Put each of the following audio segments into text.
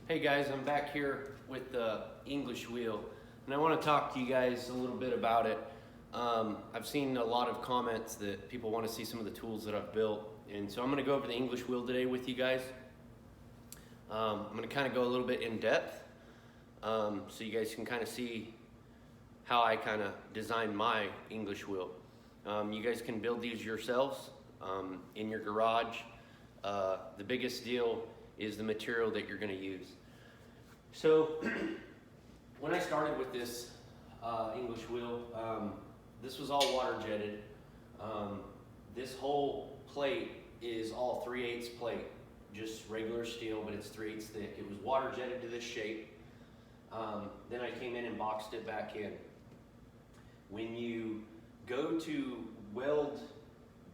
Hey guys, I'm back here with the English wheel, and I want to talk to you guys a little bit about it. I've seen a lot of comments that people want to see some of the tools that I've built, and so I'm going to go over the English wheel today with you guys. I'm going to kind of go a little bit in depth, so you guys can kind of see how I kind of designed my English wheel. You guys can build these yourselves in your garage. The biggest deal is the material that you're going to use. So when I started with this English wheel, this was all water jetted. This whole plate is all 3/8 plate, just regular steel, but it's 3/8 thick. It was water jetted to this shape. Then I came in and boxed it back in. When you go to weld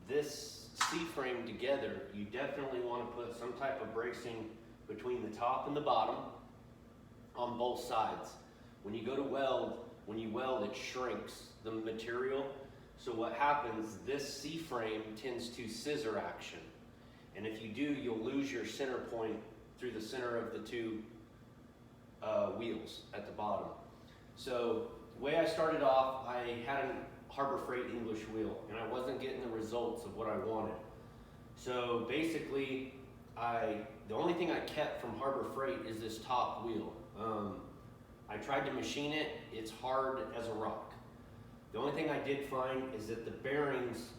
this C-frame together, you definitely want to put some type of bracing between the top and the bottom on both sides. When you go to weld, when you weld, it shrinks the material. So what happens, this C-frame tends to scissor action. And if you do, you'll lose your center point through the center of the two wheels at the bottom. So the way I started off, I had a Harbor Freight English wheel, and I wasn't getting the results of what I wanted. So basically, the only thing I kept from Harbor Freight is this top wheel. I tried to machine it, it's hard as a rock. The only thing I did find is that the bearings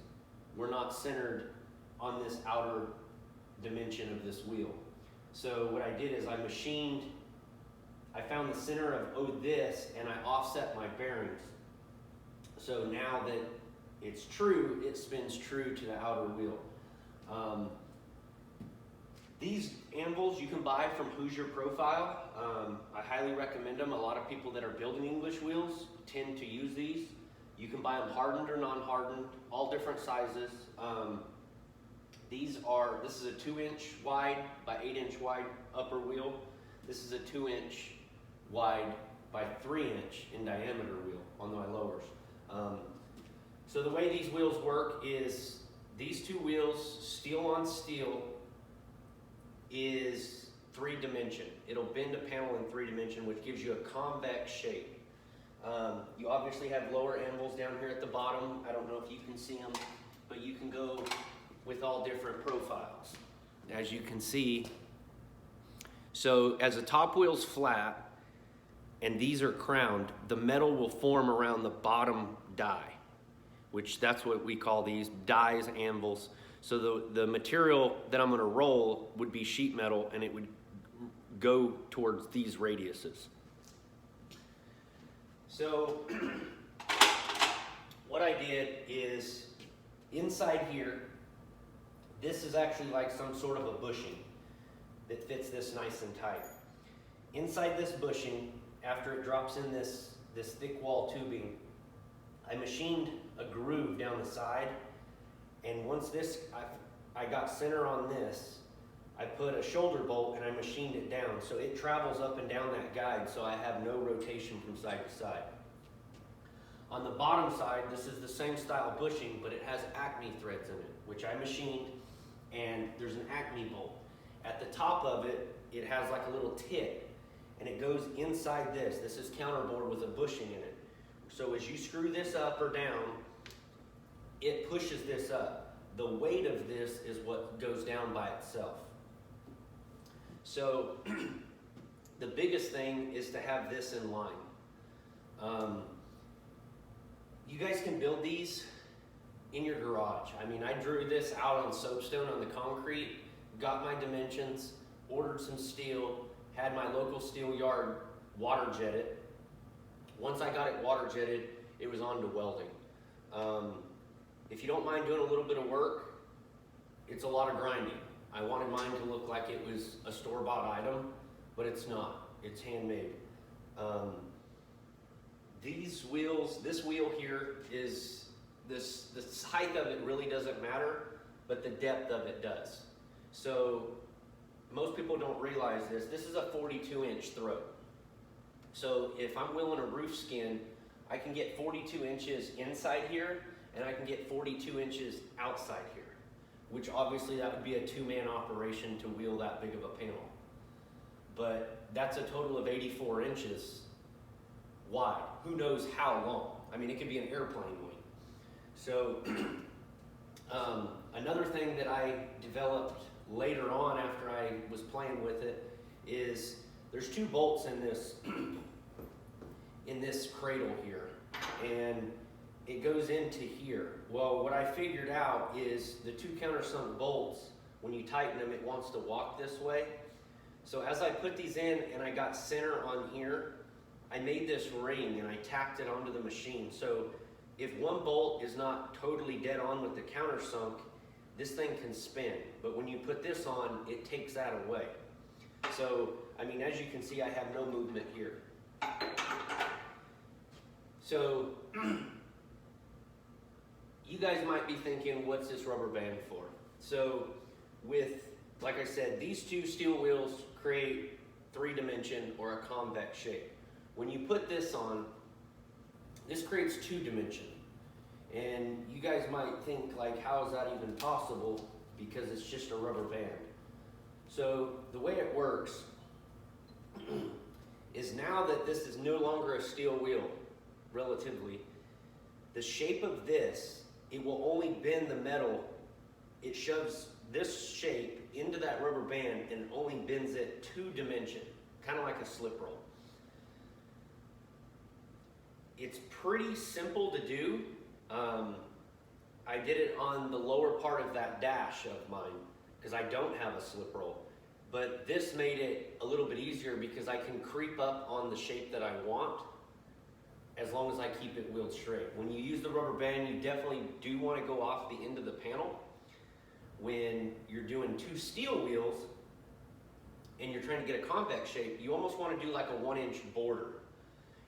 were not centered on this outer dimension of this wheel. So what I did is I found the center of this, and I offset my bearings. So now that it's true, it spins true to the outer wheel. These anvils you can buy from Hoosier Profile. I highly recommend them. A lot of people that are building English wheels tend to use these. You can buy them hardened or non-hardened, all different sizes. This is a 2-inch wide by 8-inch wide upper wheel. This is a 2-inch wide by 3-inch in diameter wheel on my lowers. So the way these wheels work is these two wheels, steel on steel, is 3-dimension. It'll bend a panel in 3-dimension, which gives you a convex shape. You obviously have lower anvils down here at the bottom. I don't know if you can see them, but you can go with all different profiles, as you can see. So as the top wheel's flat and these are crowned, the metal will form around the bottom die, which that's what we call these dies, anvils. So the material that I'm going to roll would be sheet metal, and it would go towards these radiuses. So what I did is inside here, this is actually like some sort of a bushing that fits this nice and tight. Inside this bushing, after it drops in this thick wall tubing, I machined a groove down the side, and once I got center on this, I put a shoulder bolt and I machined it down so it travels up and down that guide, so I have no rotation from side to side. On the bottom side, this is the same style bushing, but it has Acme threads in it, which I machined, and there's an Acme bolt. At the top of it, it has like a little tip, and it goes inside this. This is counterbore with a bushing in it. So as you screw this up or down, it pushes this up. The weight of this is what goes down by itself. So the biggest thing is to have this in line. You guys can build these in your garage. I mean, I drew this out on soapstone on the concrete, got my dimensions, ordered some steel, had my local steel yard water jet it. Once I got it water jetted, it was on to welding. If you don't mind doing a little bit of work, it's a lot of grinding. I wanted mine to look like it was a store-bought item, but it's not. It's handmade. These wheels, this wheel here is, the height of it really doesn't matter, but the depth of it does. So most people don't realize this. This is a 42-inch throat. So if I'm wheeling a roof skin, I can get 42 inches inside here, and I can get 42 inches outside here, which obviously that would be a 2-man operation to wheel that big of a panel. but that's a total of 84 inches wide. Who knows how long? I mean, it could be an airplane wing. So another thing that I developed later on after I was playing with it is there's 2 bolts in this cradle here, and it goes into here. Well, what I figured out is the 2 countersunk bolts, when you tighten them, it wants to walk this way. So as I put these in and I got center on here, I made this ring and I tacked it onto the machine. So if one bolt is not totally dead on with the countersunk, this thing can spin. But when you put this on, it takes that away. So, I mean, as you can see, I have no movement here. So, you guys might be thinking, what's this rubber band for? So, like I said, these 2 steel wheels create 3-dimension or a convex shape. When you put this on, this creates 2-dimension. And you guys might think, like, how is that even possible? Because it's just a rubber band. So the way it works is, now that this is no longer a steel wheel, relatively, the shape of this, it will only bend the metal. It shoves this shape into that rubber band and only bends it 2-dimension, kind of like a slip roll. It's pretty simple to do. I did it on the lower part of that dash of mine because I don't have a slip roll. But this made it a little bit easier because I can creep up on the shape that I want as long as I keep it wheeled straight. When you use the rubber band, you definitely do want to go off the end of the panel. When you're doing 2 steel wheels and you're trying to get a convex shape, you almost want to do like a 1-inch border.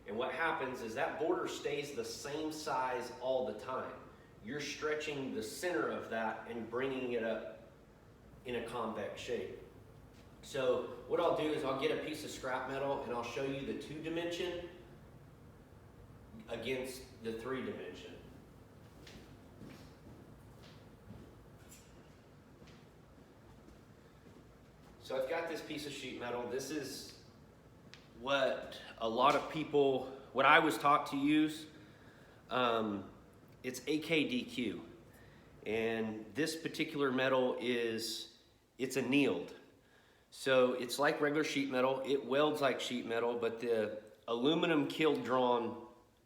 And what happens is that border stays the same size all the time. You're stretching the center of that and bringing it up in a convex shape. So what I'll do is I'll get a piece of scrap metal and I'll show you the 2-dimension against the 3-dimension. So I've got this piece of sheet metal. This is what a lot of people, what I was taught to use. It's AKDQ. And this particular metal it's annealed. So it's like regular sheet metal. It welds like sheet metal, but the aluminum kiln drawn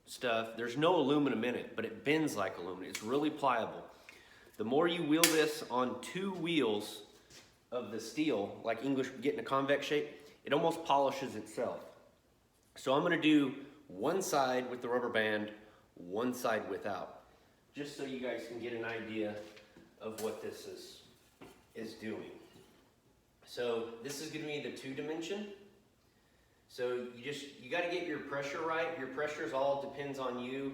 stuff, there's no aluminum in it, but it bends like aluminum. It's really pliable. The more you wheel this on 2 wheels of the steel, like English getting a convex shape, it almost polishes itself. So I'm gonna do one side with the rubber band, one side without, just so you guys can get an idea of what this is doing. So this is gonna be the 2-dimension. So you gotta get your pressure right. Your pressures all depends on you.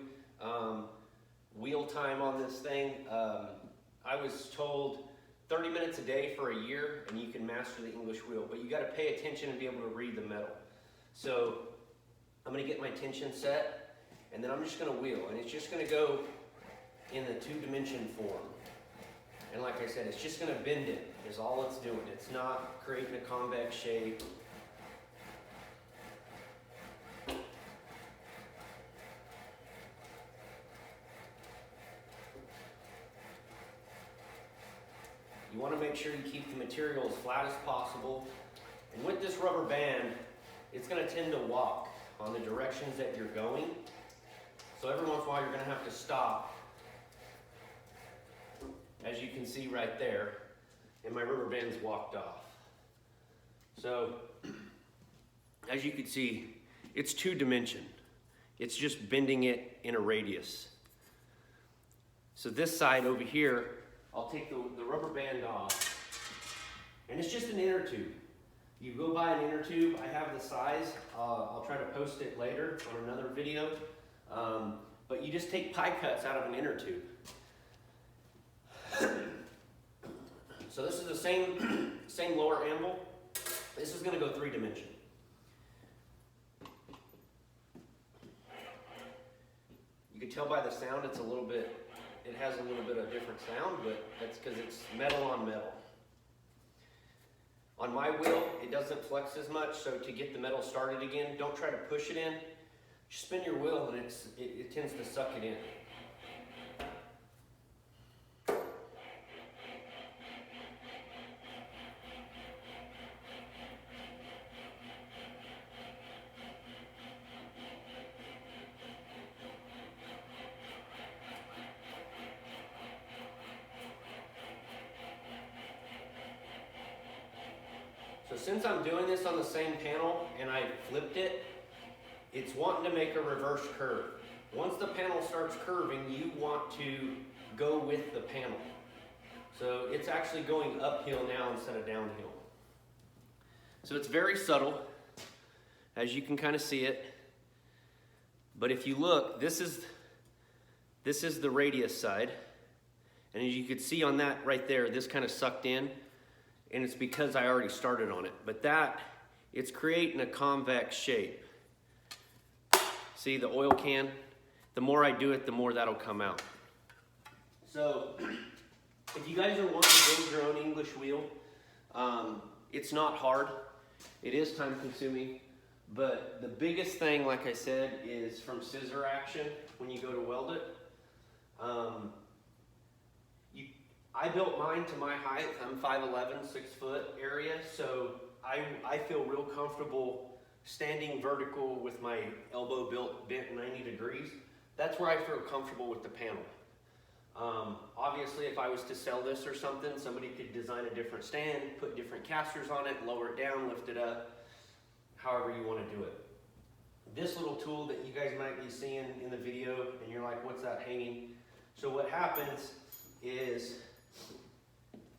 Wheel time on this thing, I was told 30 minutes a day for a year and you can master the English wheel, but you gotta pay attention and be able to read the metal. So I'm gonna get my tension set and then I'm just gonna wheel, and it's just gonna go in the 2-dimension form. And like I said, it's just gonna bend it, is all it's doing. It's not creating a convex shape. You want to make sure you keep the material as flat as possible. And with this rubber band, it's going to tend to walk on the directions that you're going. So every once in a while you're going to have to stop, as you can see right there, and my rubber band's walked off. So as you can see, it's 2-dimension. It's just bending it in a radius. So this side over here, I'll take the rubber band off, and it's just an inner tube. You go buy an inner tube. I have the size. I'll try to post it later on another video. But you just take pie cuts out of an inner tube. So this is the same lower anvil. This is going to go 3-dimension. You can tell by the sound it's a little bit. It has a little bit of different sound, but that's because it's metal on metal. On my wheel, it doesn't flex as much, so to get the metal started again, don't try to push it in. Just spin your wheel and it tends to suck it in. So since I'm doing this on the same panel and I flipped it, it's wanting to make a reverse curve. Once the panel starts curving, you want to go with the panel. So it's actually going uphill now instead of downhill. So it's very subtle, as you can kind of see it. But if you look, this is the radius side. And as you can see on that right there, this kind of sucked in. And it's because I already started on it. But it's creating a convex shape. See the oil can? The more I do it, the more that'll come out. So, if you guys are wanting to build your own English wheel, it's not hard. It is time consuming. But the biggest thing, like I said, is from scissor action when you go to weld it. I built mine to my height. I'm 5'11", 6 foot area, so I feel real comfortable standing vertical with my elbow bent 90 degrees. That's where I feel comfortable with the panel. Obviously, if I was to sell this or something, somebody could design a different stand, put different casters on it, lower it down, lift it up, however you want to do it. This little tool that you guys might be seeing in the video, and you're like, what's that hanging? So what happens is,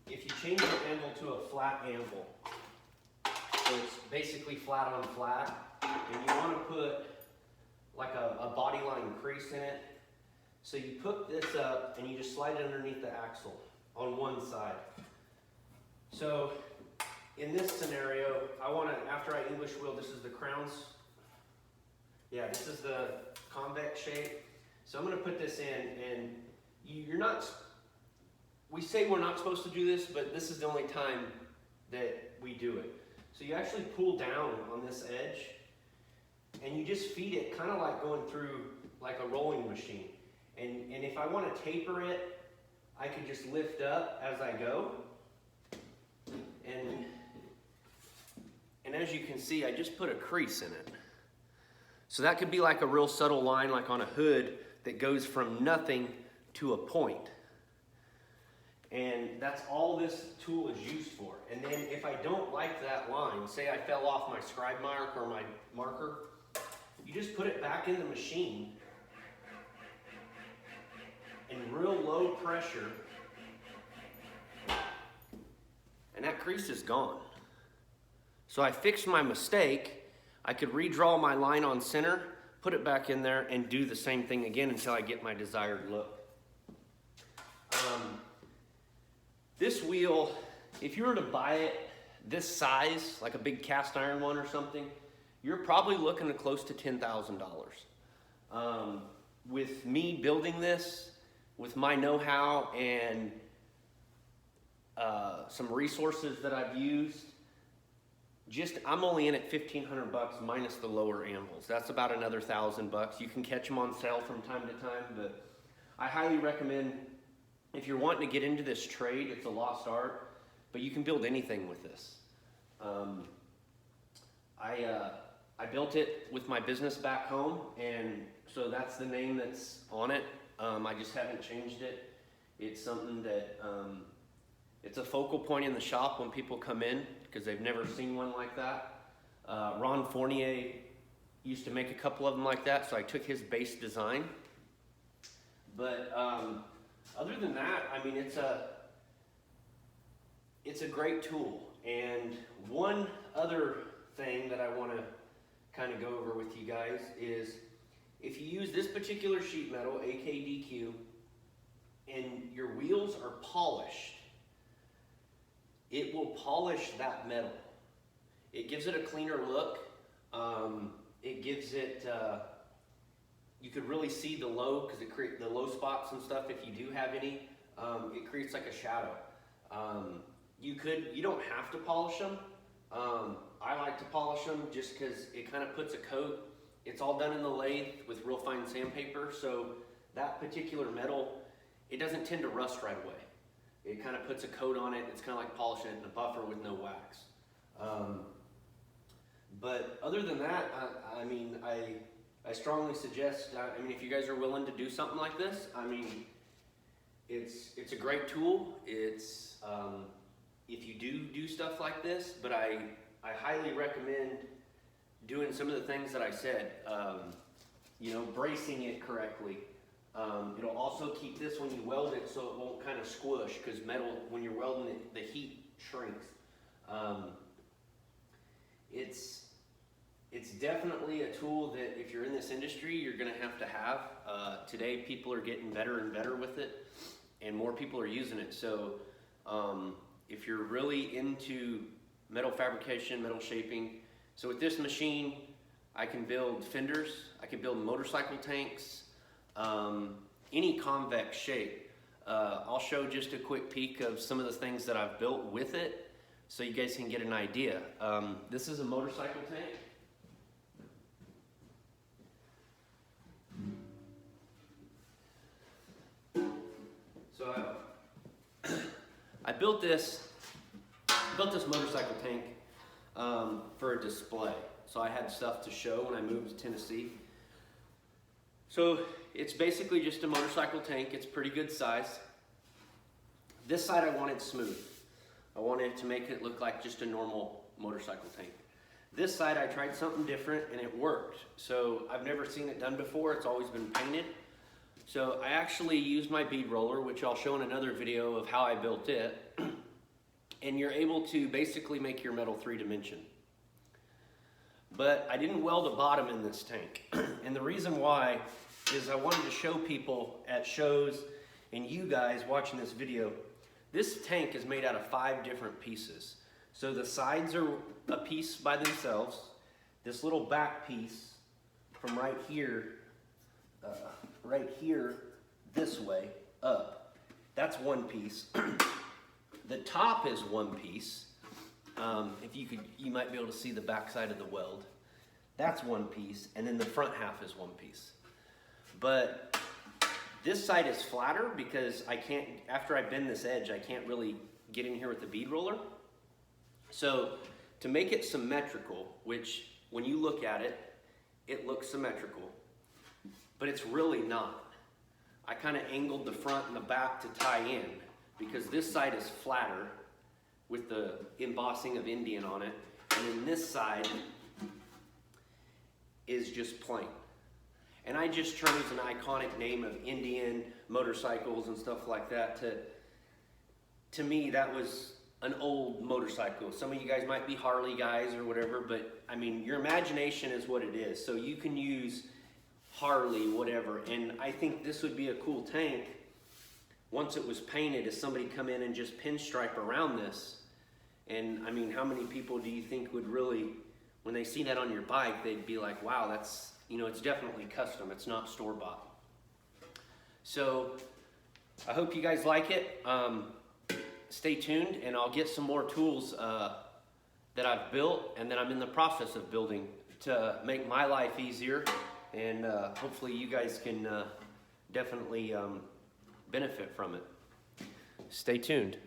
if you change your anvil to a flat anvil, so it's basically flat on flat, and you want to put like a body line crease in it. So you put this up and you just slide it underneath the axle on one side. So in this scenario, I want to, after I English wheel, this is the crowns. Yeah, this is the convex shape. So I'm going to put this in, and you're not, we say we're not supposed to do this, but this is the only time that we do it. So you actually pull down on this edge, and you just feed it kind of like going through like a rolling machine. And if I want to taper it, I could just lift up as I go. And as you can see, I just put a crease in it. So that could be like a real subtle line, like on a hood, that goes from nothing to a point. And that's all this tool is used for. And then if I don't like that line, say I fell off my scribe mark or my marker, you just put it back in the machine in real low pressure, and that crease is gone. So I fixed my mistake. I could redraw my line on center, put it back in there, and do the same thing again until I get my desired look. This wheel, if you were to buy it this size, like a big cast iron one or something, you're probably looking at close to $10,000. With me building this, with my know-how and some resources that I've used, I'm only in at $1,500 minus the lower anvils. That's about another $1,000. You can catch them on sale from time to time, but I highly recommend, if you're wanting to get into this trade, it's a lost art, but you can build anything with this. I built it with my business back home, and so that's the name that's on it. I just haven't changed it. It's something that, it's a focal point in the shop when people come in, because they've never seen one like that. Ron Fournier used to make a couple of them like that, so I took his base design. But other than that, I mean, it's a great tool. And one other thing that I want to kind of go over with you guys is, if you use this particular sheet metal, AKDQ, and your wheels are polished, it will polish that metal. It gives it a cleaner look. It gives it, you could really see the low, because it creates the low spots and stuff, if you do have any. It creates like a shadow. You don't have to polish them, I like to polish them just because it kind of puts a coat. It's all done in the lathe with real fine sandpaper, so that particular metal, it doesn't tend to rust right away. It kind of puts a coat on it. It's kind of like polishing it in a buffer with no wax. But other than that, I mean, I strongly suggest, I mean, if you guys are willing to do something like this, I mean, it's a great tool. It's, if you do stuff like this, but I highly recommend doing some of the things that I said. You know, bracing it correctly. It'll also keep this when you weld it so it won't kind of squish, because metal, when you're welding it, the heat shrinks. It's definitely a tool that if you're in this industry, you're gonna have to have. Today, people are getting better and better with it, and more people are using it. So if you're really into metal fabrication, metal shaping, so with this machine, I can build fenders, I can build motorcycle tanks, any convex shape. I'll show just a quick peek of some of the things that I've built with it so you guys can get an idea. This is a motorcycle tank. So I built this motorcycle tank for a display. So I had stuff to show when I moved to Tennessee. So it's basically just a motorcycle tank. It's pretty good size. This side I wanted smooth. I wanted to make it look like just a normal motorcycle tank. This side I tried something different and it worked. So I've never seen it done before. It's always been painted. So I actually used my bead roller, which I'll show in another video of how I built it. And you're able to basically make your metal 3-dimension. But I didn't weld a bottom in this tank. And the reason why is I wanted to show people at shows and you guys watching this video, this tank is made out of 5 different pieces. So the sides are a piece by themselves. This little back piece from right here this way up, that's one piece. The top is one piece. If you might be able to see the back side of the weld. That's one piece, and then the front half is one piece. But this side is flatter because I can't, after I bend this edge, I can't really get in here with the bead roller. So to make it symmetrical, which when you look at it, it looks symmetrical, but it's really not. I kind of angled the front and the back to tie in because this side is flatter with the embossing of Indian on it, and then this side is just plain. And I just chose an iconic name of Indian motorcycles and stuff like that. To me, that was an old motorcycle. Some of you guys might be Harley guys or whatever, but I mean, your imagination is what it is. So you can use Harley, whatever. And I think this would be a cool tank once it was painted, if somebody come in and just pinstripe around this. And I mean, how many people do you think would really, when they see that on your bike, they'd be like, wow, that's, you know, it's definitely custom. It's not store-bought. So I hope you guys like it. Stay tuned, and I'll get some more tools that I've built and that I'm in the process of building to make my life easier. And hopefully you guys can definitely benefit from it. Stay tuned.